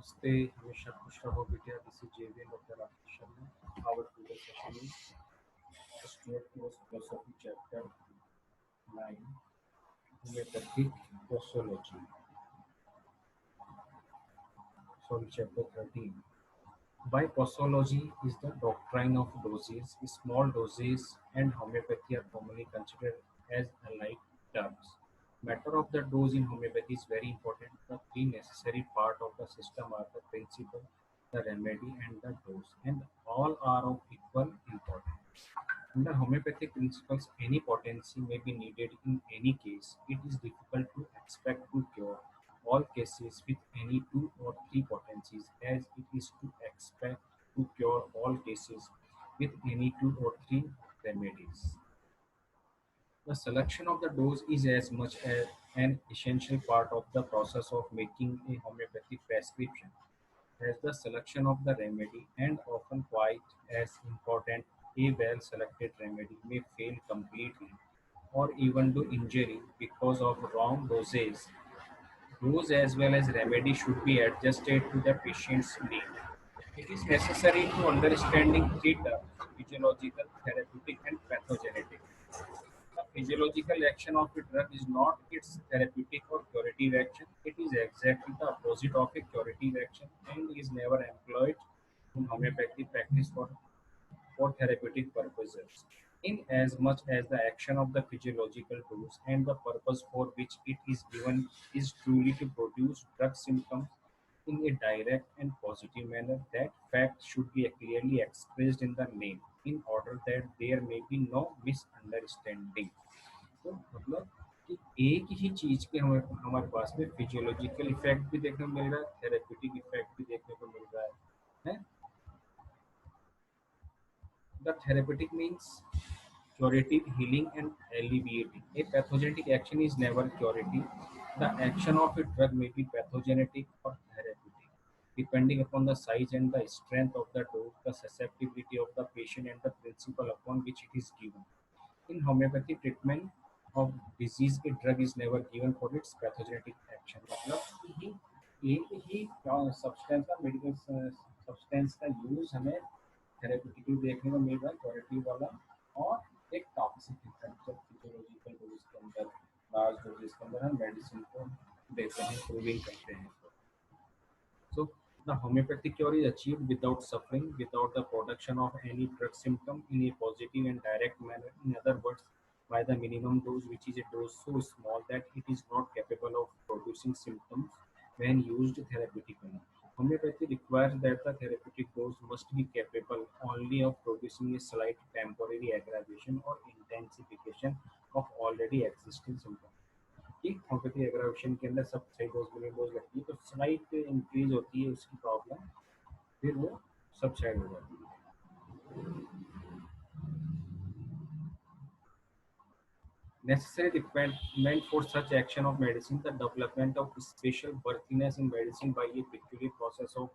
नमस्ते, हमेशा खुश रहो बेटा. This is JV Dr. Rakesh Sharma. Our today's session is Osteoporosis Philosophy Chapter 9, Homeopathic Posology. Sorry, Chapter 13. By posology is the doctrine of doses. Small doses and homeopathy are commonly considered as alike terms. Matter of the dose in homeopathy is very important. The three necessary parts of the system are the principle, the remedy, and the dose, and all are of equal importance. Under homeopathic principles, any potency may be needed in any case. It is difficult to expect to cure all cases with any two or three potencies, as it is to expect to cure all cases with any two or three remedies. The selection of the dose is as much as an essential part of the process of making a homeopathic prescription as the selection of the remedy, and often quite as important. A well selected remedy may fail completely or even do injury because of wrong dosage. Dose as well as remedy should be adjusted to the patient's need. It is necessary to understanding three terms: physiological, therapeutic, and pathogenic. The physiological action of a drug is not its therapeutic or curative action. It is exactly the opposite of a curative action and is never employed in homeopathic practice for therapeutic purposes. In as much as the action of the physiological dose and the purpose for which it is given is truly to produce drug symptoms in a direct and positive manner, that fact should be clearly expressed in the name in order that there may be no misunderstanding. तो मतलब कि एक ही चीज के हमारे हमारे पास में physiological effect भी देखने को मिल रहा है, थेरेप्यूटिक इफेक्ट भी देखने को मिल रहा है. The therapeutic means curative, healing, and alleviating. A pathogenic action is never curative. The action of a drug may be pathogenic or therapeutic, depending upon the size and the strength of the dose, the susceptibility of the patient, and the principle upon which it is given. In homeopathy treatment of disease, a drug is never given for its pathogenic action. मतलब कि एक ही substance का medical substance का use हमें therapeutic देखने को मिल रहा है, क्वालिटी वाला, और एक टॉक्सिक इफेक्ट जब फिजियोलॉजिकल डोज के अंदर, लार्ज डोजेस के अंदर हम मेडिसिन को देते हैं, प्रूविंग करते हैं. So the homeopathic cure is achieved without suffering, without the production of any drug symptom, in a positive and direct manner. In other words, by the minimum dose, which is a dose so small that it is not capable of producing symptoms when used therapeutically. Homeopathy requires that the therapeutic dose must be capable only of producing a slight temporary aggravation or intensification of already existing symptoms. कि homeopathy aggravation के अंदर सब सही dose million dose लगती है तो slight increase होती है उसकी प्रॉब्लम, फिर वो सबसाइड हो जाती है. Necessary requirement for such action of medicine, the development of special worthiness in medicine by a peculiar process of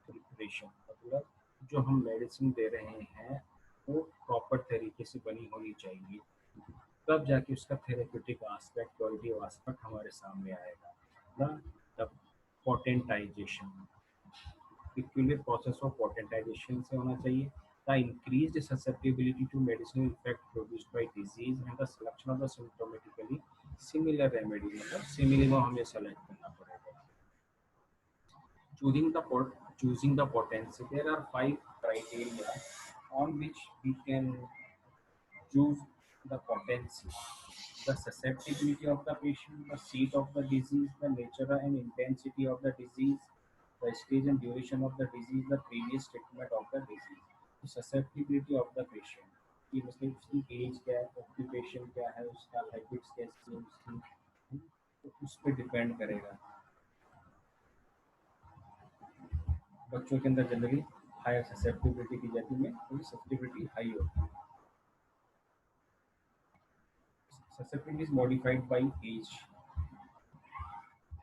preparation. मतलब जो हम मेडिसिन दे रहे हैं वो प्रॉपर तरीके से बनी होनी चाहिए, तब जाके उसका थेरेप्यूटिक आस्पेक्ट, क्वालिटी आस्पेक्ट हमारे सामने आएगा. The potentization, peculiar process of potentization से होना चाहिए. The increased susceptibility to medicinal effect produced by disease and the selection of the symptomatically similar remedy, मतलब सिमिलर को हमें सेलेक्ट करना पड़ेगा. choosing the choosing the potency, there are 5 criteria on which we can choose the potency: the susceptibility of the patient, the seat of the disease, the nature and intensity of the disease, the stage and duration of the disease, the previous treatment of the disease. तो susceptibility of the patient कि मतलब उसकी as क्या है, occupation क्या है, उसका habits कैसी है उसकी, तो उस पर डिपेंड करेगा. बच्चों के अंदर जनरली हायर ससेप्टिबिलिटी की जाती है, तो ससेप्टिबिलिटी हाई होती है. Susceptibility is modified by age.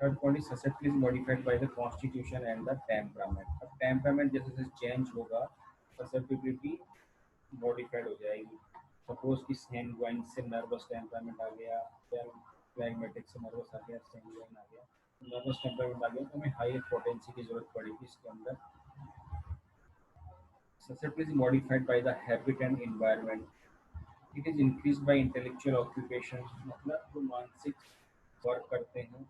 Third point is susceptibility is modified by the constitution and the temperament. अब temperament जैसे जैसे change होगा, susceptibility modified हो जाएगी. Suppose कि sanguine से nervous temperament आ गया, या phlegmatic से nervous आ गया, sanguine आ गया, नर्वस टेम्परामेंट आ गया तो हमें हाई पोटेंसी की जरूरत पड़ेगी इसके अंदर। Susceptibility is modified by the habit and environment. It is increased by intellectual occupation, मतलब जो मानसिक वर्क करते हैं,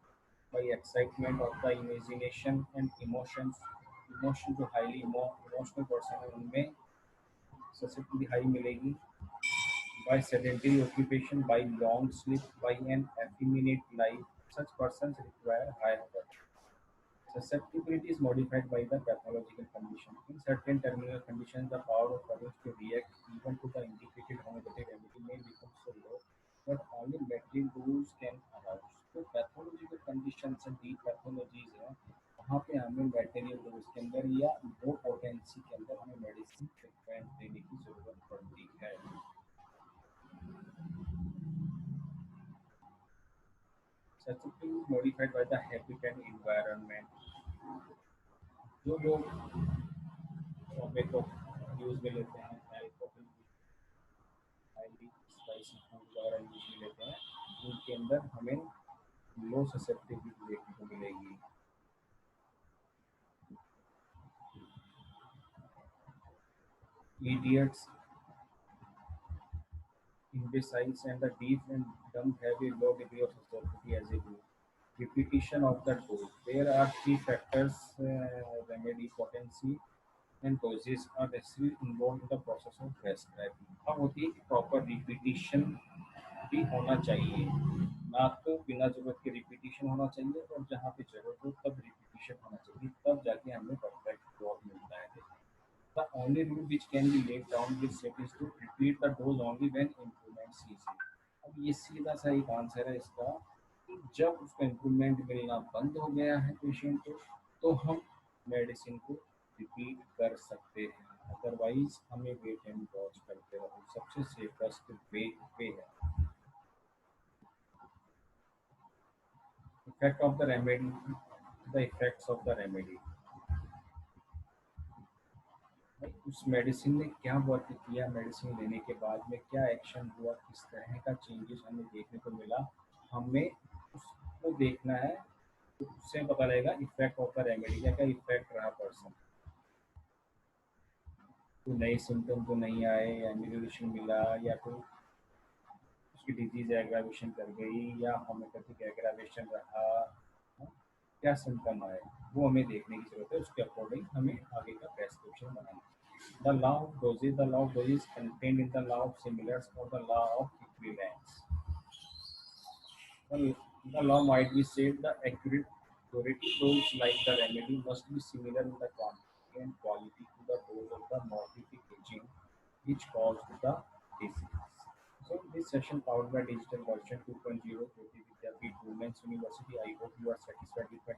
by excitement of the imagination and emotions. Emotion जो हाईली इमोशनल पर्सन है उनमें susceptibility हाई मिलेगी। By sedentary occupation, by long sleep, by an effeminate life, such persons require higher work. Susceptibility is modified by the pathological condition. In certain terminal conditions, the power of others to react even to the indicated homeopathic remedy may become so low that only material dose can arouse. तो pathological conditions and deep pathologies है, वहाँ पे हमें material dose के अंदर या low potency के अंदर हमें medicine treatment देने की जरूरत पड़ती है। Susceptibility is modified by the habit and environment. जो लोग टोबैको यूज में लेते हैं, अल्कोहल हाईली स्पाइसी फूड वगैरह यूज में लेते हैं, उनके अंदर हमें लो ससेप्टिबिलिटी देखने को मिलेगी। Idiots, imbeciles, and the deaf and dumb have a low degree of susceptibility as a rule. Repetition of the dose. There are three factors: remedy, potency, and doses are necessarily involved in the process of prescribing. अब होती है कि proper repetition भी होना चाहिए, ना तो बिना जरूरत के रिपीटिशन होना चाहिए और जहाँ पे जरूरत हो तब रिपीटिशन होना चाहिए, तब जाके हमें परफेक्ट ड्रॉप मिलता है। The only rule which can be laid down with set is to repeat the dose only when improvement sees it. अब ये सीधा सा एक आंसर है इसका कि जब उसका इम्प्रूवमेंट मिलना बंद हो गया है पेशेंट को, तो हम मेडिसिन को रिपीट कर सकते हैं, अदरवाइज हमें वेट एंड वॉच करते रहो, सबसे सेफेस्ट वे पे है। Effect of the remedy, the effects of the remedy, भाई उस मेडिसिन ने क्या वर्क किया, मेडिसिन लेने के बाद में क्या एक्शन हुआ, किस तरह का चेंजेस हमें देखने को मिला, हमें उसको देखना है। तो उससे पता लगेगा इफेक्ट ऑफ द रेमेडी, क्या क्या इफेक्ट रहा पर्सन, कोई नए सिम्टम तो नहीं आए, या एम्यूलेशन मिला, या कोई उसकी डिजीज एग्रावेशन कर गई, या होम्योपैथिक एग्रावेशन रहा, हाँ, क्या सिम्टम आए, वो हमें देखने की जरूरत है। उसके अकॉर्डिंग हमें आगे का प्रेस्क्रिप्शन बनाना है। The law of doses, the law of doses contained in the law of similars or the law of equivalence. The law might be said the accurate theoretic dose like the remedy must be similar in the quantity and quality to the dose of the morphic agent which caused the disease. So this session powered by digital version 2.0 Jyoti Vidyapeeth Women's University. I hope you are satisfied with my